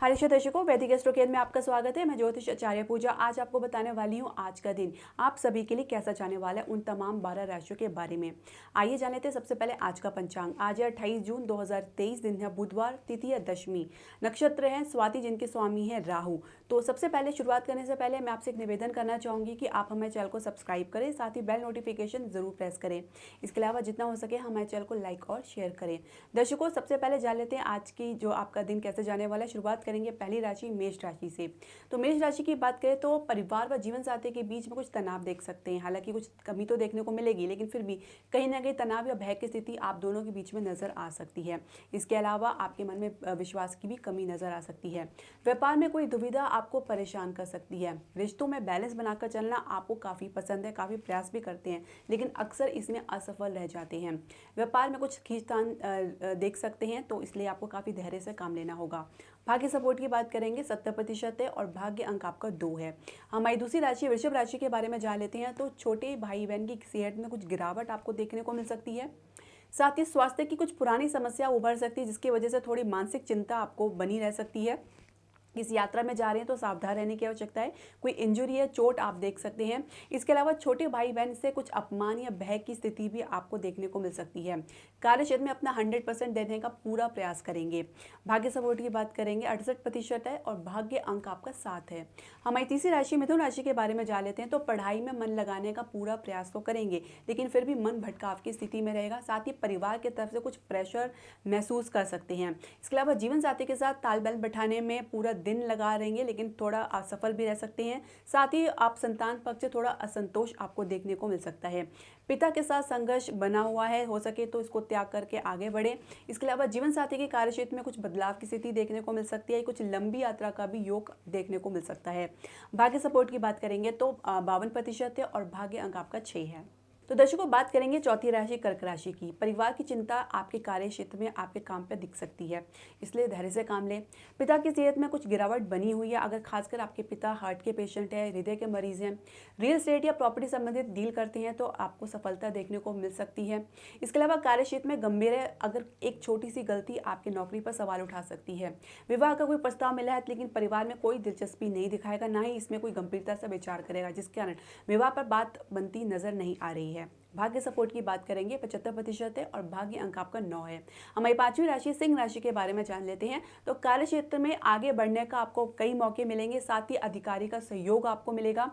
हरीश दर्शकों, वैदिक एस्ट्रो में आपका स्वागत है। मैं ज्योतिष आचार्य पूजा आज आपको बताने वाली हूँ आज का दिन आप सभी के लिए कैसा जाने वाला है उन तमाम 12 राशियों के बारे में। आइए जान लेते हैं सबसे पहले आज का पंचांग। आज है 28 जून 2023, दिन है बुधवार, तिथि है दशमी, नक्षत्र है स्वाति, जिनके स्वामी है राहु। तो सबसे पहले शुरुआत करने से पहले मैं आपसे एक निवेदन करना चाहूँगी कि आप हमारे चैनल को सब्सक्राइब करें, साथ ही बेल नोटिफिकेशन जरूर प्रेस करें। इसके अलावा जितना हो सके हमारे चैनल को लाइक और शेयर करें। दर्शकों, सबसे पहले जान लेते हैं आज की जो आपका दिन कैसे जाने वाला है। शुरुआत करेंगे पहली राशि मेष राशि से। तो मेष राशि की बात करें तो परिवार व जीवन साथी के बीच में कुछ तनाव देख सकते हैं। हालांकि कुछ कमी तो देखने को मिलेगी, लेकिन फिर भी कहीं ना कहीं तनाव या भय की स्थिति आप दोनों के बीच में नजर आ सकती है। इसके अलावा आपके मन में विश्वास की भी कमी नजर आ सकती है। व्यापार में कोई दुविधा आपको परेशान कर सकती है। रिश्तों में बैलेंस बनाकर चलना आपको काफी पसंद है, काफी प्रयास भी करते हैं, लेकिन अक्सर इसमें असफल रह जाते हैं। व्यापार में कुछ खींचतान देख सकते हैं, तो इसलिए आपको काफी धैर्य से काम लेना होगा। भाग्य सपोर्ट की बात करेंगे 70% है और भाग्य अंक आपका 2 है। हमारी दूसरी राशि वृषभ राशि के बारे में जान लेते हैं। तो छोटे भाई बहन की सेहत में कुछ गिरावट आपको देखने को मिल सकती है। साथ ही स्वास्थ्य की कुछ पुरानी समस्या उभर सकती है, जिसकी वजह से थोड़ी मानसिक चिंता आपको बनी रह सकती है। इस यात्रा में जा रहे हैं तो सावधान रहने की आवश्यकता है। कोई इंजरी या चोट आप देख सकते हैं। इसके अलावा छोटे भाई बहन से कुछ अपमान या भय की स्थिति भी आपको देखने को मिल सकती है। कार्य क्षेत्र में अपना 100% देने का पूरा प्रयास करेंगे। भाग्य सपोर्ट की बात करेंगे 68% है और भाग्य अंक आपका 7 है। हमारी तीसरी राशि मिथुन राशि के बारे में जान लेते हैं। तो पढ़ाई में मन लगाने का पूरा प्रयास तो करेंगे, लेकिन फिर भी मन भटकाव की स्थिति में रहेगा। साथ ही परिवार की तरफ से कुछ प्रेशर महसूस कर सकते हैं। इसके अलावा जीवन साथी के साथ तालमेल बैठाने में पूरा दिन लगा रहेंगे, लेकिन थोड़ा असफल भी रह सकते हैं। साथ ही आप संतान पक्ष से थोड़ा असंतोष आपको देखने को मिल सकता है। पिता के साथ संघर्ष बना हुआ है, हो सके तो इसको त्याग करके आगे बढ़े। इसके अलावा जीवन साथी के कार्य क्षेत्र में कुछ बदलाव की स्थिति देखने को मिल सकती है। कुछ लंबी यात्रा का भी योग देखने को मिल सकता है। भाग्य सपोर्ट की बात करेंगे तो 52% है और भाग्य अंक आपका 6 है। तो दर्शकों, बात करेंगे चौथी राशि कर्क राशि की। परिवार की चिंता आपके कार्य क्षेत्र में आपके काम पर दिख सकती है, इसलिए धैर्य से काम लें। पिता की सेहत में कुछ गिरावट बनी हुई है। अगर खासकर आपके पिता हार्ट के पेशेंट है, हृदय के मरीज हैं, रियल एस्टेट या प्रॉपर्टी संबंधित डील करते हैं, तो आपको सफलता देखने को मिल सकती है। इसके अलावा कार्य क्षेत्र में गंभीर है। अगर एक छोटी सी गलती आपकी नौकरी पर सवाल उठा सकती है। विवाह का कोई प्रस्ताव मिला है, लेकिन परिवार में कोई दिलचस्पी नहीं दिखाएगा, ना ही इसमें कोई गंभीरता से विचार करेगा, जिसके कारण विवाह पर बात बनती नजर नहीं आ रही है। भाग्य सपोर्ट की बात करेंगे 75% है और भाग्य अंक आपका 9 है। हमारी पांचवी राशि सिंह राशि के बारे में जान लेते हैं। तो कार्य क्षेत्र में आगे बढ़ने का आपको कई मौके मिलेंगे। साथ ही अधिकारी का सहयोग आपको मिलेगा।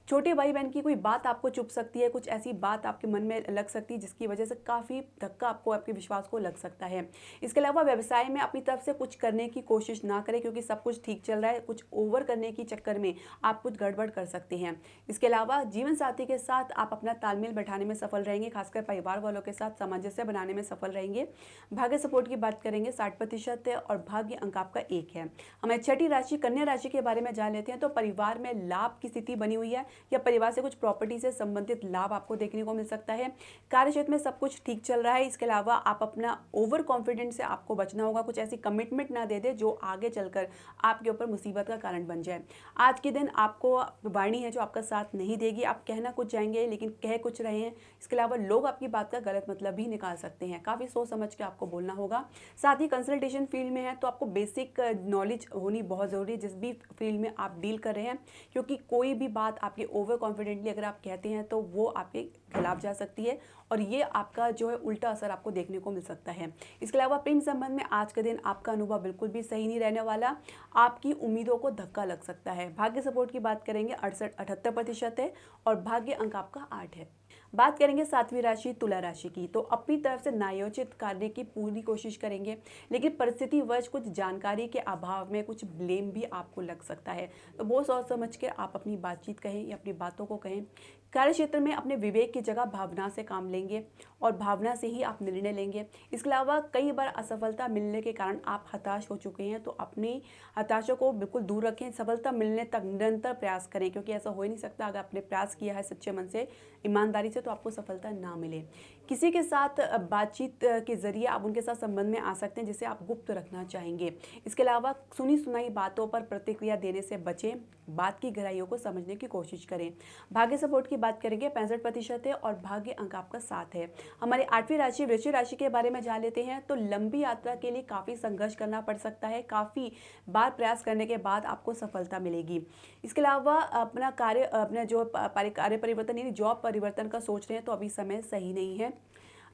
छोटे भाई बहन की कोई बात आपको चुभ सकती है। कुछ ऐसी बात आपके मन में लग सकती है, जिसकी वजह से काफी धक्का आपको आपके विश्वास को लग सकता है। इसके अलावा व्यवसाय में अपनी तरफ से कुछ करने की कोशिश ना करें, क्योंकि सब कुछ ठीक चल रहा है। कुछ ओवर करने की चक्कर में आप कुछ गड़बड़ कर सकते हैं। इसके अलावा जीवन साथी के साथ आप अपना तालमेल बैठाने में सफल रहेंगे। खासकर परिवार वालों के साथ सामंजस्य बनाने में सफल रहेंगे। भाग्य सपोर्ट की बात करेंगे 60% है और भाग्य अंक आपका 1 है। हमारी छठी राशि कन्या राशि के बारे में जान लेते हैं। तो परिवार में लाभ की स्थिति बनी हुई है, या परिवार से कुछ प्रॉपर्टी से संबंधित लाभ आपको देखने को मिल सकता है। कार्य क्षेत्र में सब कुछ ठीक चल रहा है। इसके अलावा आप अपना ओवर कॉन्फिडेंस से आपको बचना होगा। कुछ ऐसी कमिटमेंट ना दे दे जो आगे चलकर आपके ऊपर मुसीबत का कारण बन जाए। आज के दिन आपको वाणी है जो आपका साथ नहीं देगी। आप कहना कुछ चाहेंगे, लेकिन कह कुछ रहे हैं। इसके अलावा लोग आपकी बात का गलत मतलब भी निकाल सकते हैं। काफी सोच समझ के आपको बोलना होगा। साथ ही कंसल्टेशन फील्ड में है तो आपको बेसिक नॉलेज होनी बहुत जरूरी है, जिस भी फील्ड में आप डील कर रहे हैं, क्योंकि कोई भी बात आपके ओवर कॉन्फिडेंटली अगर आप कहते हैं तो वो आपके खिलाफ जा सकती है, और ये आपका जो है उल्टा असर आपको देखने को मिल सकता है। इसके अलावा प्रेम संबंध में आज के दिन आपका अनुभव बिल्कुल भी सही नहीं रहने वाला। आपकी उम्मीदों को धक्का लग सकता है। भाग्य सपोर्ट की बात करेंगे 78% है और भाग्य अंक आपका 8 है। बात करेंगे सातवीं राशि तुला राशि की। तो अपनी तरफ से न्यायोचित करने की पूरी कोशिश करेंगे, लेकिन परिस्थिति वश कुछ जानकारी के अभाव में कुछ ब्लेम भी आपको लग सकता है। तो बहुत सोच समझ के आप अपनी बातचीत कहें या अपनी बातों को कहें। कार्य क्षेत्र में अपने विवेक की जगह भावना से काम लेंगे और भावना से ही आप निर्णय लेंगे। इसके अलावा कई बार असफलता मिलने के कारण आप हताश हो चुके हैं, तो अपनी हताशा को बिल्कुल दूर रखें। सफलता मिलने तक निरंतर प्रयास करें, क्योंकि ऐसा हो ही नहीं सकता अगर आपने प्रयास किया है सच्चे मन से, ईमानदारी से, तो आपको सफलता ना मिले। किसी के साथ बातचीत के ज़रिए आप उनके साथ संबंध में आ सकते हैं जिसे आप गुप्त रखना चाहेंगे। इसके अलावा सुनी-सुनाई बातों पर प्रतिक्रिया देने से बचें, बात की गहराइयों को समझने की कोशिश करें। भाग्य सपोर्ट की बात करेंगे, 65% है और भाग्य अंक आपका 7 है। हमारी 8वीं राशि वृश्चिक राशि के बारे में जान लेते हैं। तो लंबी यात्रा के लिए काफ़ी संघर्ष करना पड़ सकता है, काफ़ी बार प्रयास करने के बाद आपको सफलता मिलेगी। इसके अलावा अपना जो कार्य परिवर्तन यानी जॉब परिवर्तन का सोच रहे हैं तो अभी समय सही नहीं है।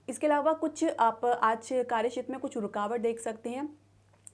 इसके अलावा कुछ आप आज कार्यक्षेत्र में कुछ रुकावट देख सकते हैं,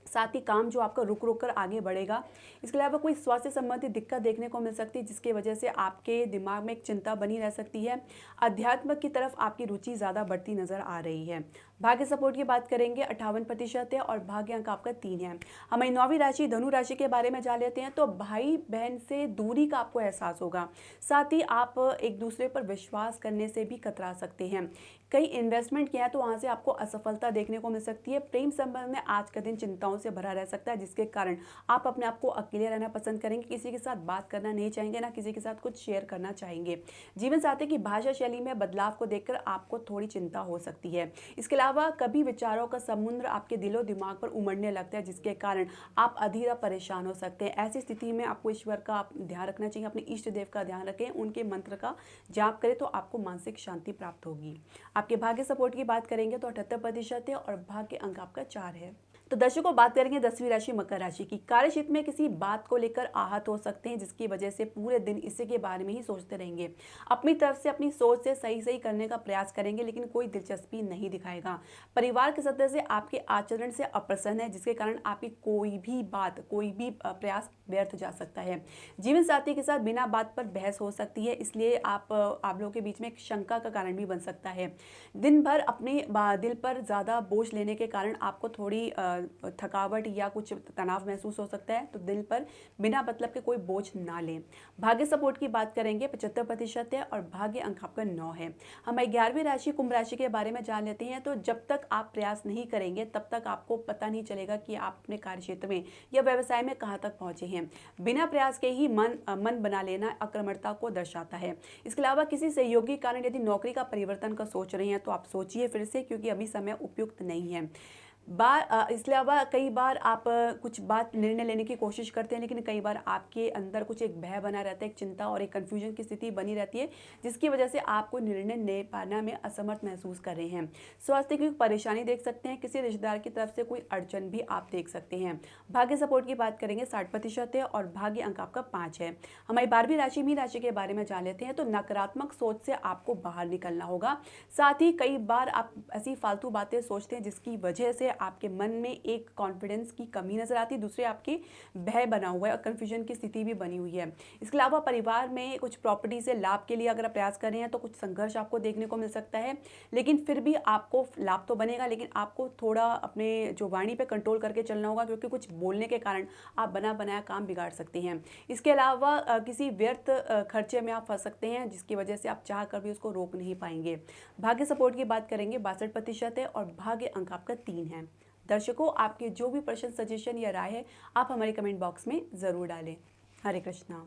साथ ही काम जो आपका रुक रुक कर आगे बढ़ेगा। इसके अलावा कोई स्वास्थ्य संबंधी दिक्कत देखने को मिल सकती है जिसकी वजह से आपके दिमाग में एक चिंता बनी रह सकती है। अध्यात्म की तरफ आपकी रुचि ज़्यादा बढ़ती नजर आ रही है। भाग्य सपोर्ट की बात करेंगे, 58% है और भाग्य अंक आपका 3 है। हमारी 9वीं राशि धनु राशि के बारे में जान लेते हैं। तो भाई बहन से दूरी का आपको एहसास होगा, साथ ही आप एक दूसरे पर विश्वास करने से भी कतरा सकते हैं। कई इन्वेस्टमेंट किया है तो वहाँ से आपको असफलता देखने को मिल सकती है। प्रेम संबंध में आज का दिन चिंताओं से भरा रह सकता है जिसके कारण आप अपने आप को अकेले रहना पसंद करेंगे, किसी के साथ बात करना नहीं चाहेंगे, ना किसी के साथ कुछ शेयर करना चाहेंगे। जीवन साथी की भाषा शैली में बदलाव को देखकर आपको थोड़ी चिंता हो सकती है। इसके अलावा कभी विचारों का समुद्र आपके दिलो दिमाग पर उमड़ने लगता है जिसके कारण आप अधीरा परेशान हो सकते हैं। ऐसी स्थिति में आपको ईश्वर का ध्यान रखना चाहिए, अपने इष्ट देव का ध्यान रखें, उनके मंत्र का जाप करें तो आपको मानसिक शांति प्राप्त होगी। आपके भाग्य सपोर्ट की बात करेंगे तो 78% है और भाग्य अंक आपका 4 है। तो दर्शकों, बात करेंगे 10वीं राशि मकर राशि की। कार्यक्षेत्र में किसी बात को लेकर आहत हो सकते हैं जिसकी वजह से पूरे दिन इसी के बारे में ही सोचते रहेंगे। अपनी तरफ से अपनी सोच से सही करने का प्रयास करेंगे लेकिन कोई दिलचस्पी नहीं दिखाएगा। परिवार के सदस्य आपके आचरण से अप्रसन्न है जिसके कारण आपकी कोई भी प्रयास व्यर्थ जा सकता है। जीवन साथी के साथ बिना बात पर बहस हो सकती है, इसलिए आप लोगों के बीच में एक शंका का कारण भी बन सकता है। दिन भर अपने दिल पर ज़्यादा बोझ लेने के कारण आपको थोड़ी थकावट या कुछ तनाव महसूस हो सकता है, तो दिल पर बिना मतलब के कोई बोझ ना लें। भाग्य सपोर्ट की बात करेंगे, 75% है और भाग्य अंक आपका 9 है। हमारी 11वीं राशि कुंभ राशि के बारे में जान लेते हैं। तो जब तक आप प्रयास नहीं करेंगे तब तक आपको पता नहीं चलेगा कि आप अपने कार्य क्षेत्र में या व्यवसाय में कहाँ तक पहुंचे हैं। बिना प्रयास के ही मन बना लेना अक्रमणता को दर्शाता है। इसके अलावा किसी सहयोगी के कारण यदि नौकरी का परिवर्तन का सोच रहे हैं तो आप सोचिए फिर से, क्योंकि अभी समय उपयुक्त नहीं है। इसके अलावा कई बार आप कुछ बात निर्णय लेने की कोशिश करते हैं लेकिन कई बार आपके अंदर कुछ एक भय बना रहता है, एक चिंता और एक कन्फ्यूजन की स्थिति बनी रहती है जिसकी वजह से आपको निर्णय ले पाना में असमर्थ महसूस कर रहे हैं। स्वास्थ्य की परेशानी देख सकते हैं, किसी रिश्तेदार की तरफ से कोई अड़चन भी आप देख सकते हैं। भाग्य सपोर्ट की बात करेंगे, 60% है और भाग्य अंक आपका 5 है। हमारी 12वीं राशि मीन राशि के बारे में जान लेते हैं। तो नकारात्मक सोच से आपको बाहर निकलना होगा, साथ ही कई बार आप ऐसी फालतू बातें सोचते हैं जिसकी वजह से आपके मन में एक कॉन्फिडेंस की कमी नजर आती है, दूसरे आपकी भय बना हुआ है और कंफ्यूजन की स्थिति भी बनी हुई है। इसके अलावा परिवार में कुछ प्रॉपर्टी से लाभ के लिए अगर आप प्रयास कर रहे हैं तो कुछ संघर्ष आपको देखने को मिल सकता है, लेकिन फिर भी आपको लाभ तो बनेगा, लेकिन आपको थोड़ा अपने जो वाणी पे कंट्रोल करके चलना होगा क्योंकि कुछ बोलने के कारण आप बना बनाया काम बिगाड़ सकते हैं। इसके अलावा किसी व्यर्थ खर्चे में आप फंस सकते हैं जिसकी वजह से आप चाह कर भी उसको रोक नहीं पाएंगे। भाग्य सपोर्ट की बात करेंगे, 62% है और भाग्य अंक आपका 3 है। दर्शकों, आपके जो भी प्रश्न, सजेशन या राय है आप हमारे कमेंट बॉक्स में ज़रूर डालें। हरे कृष्णा।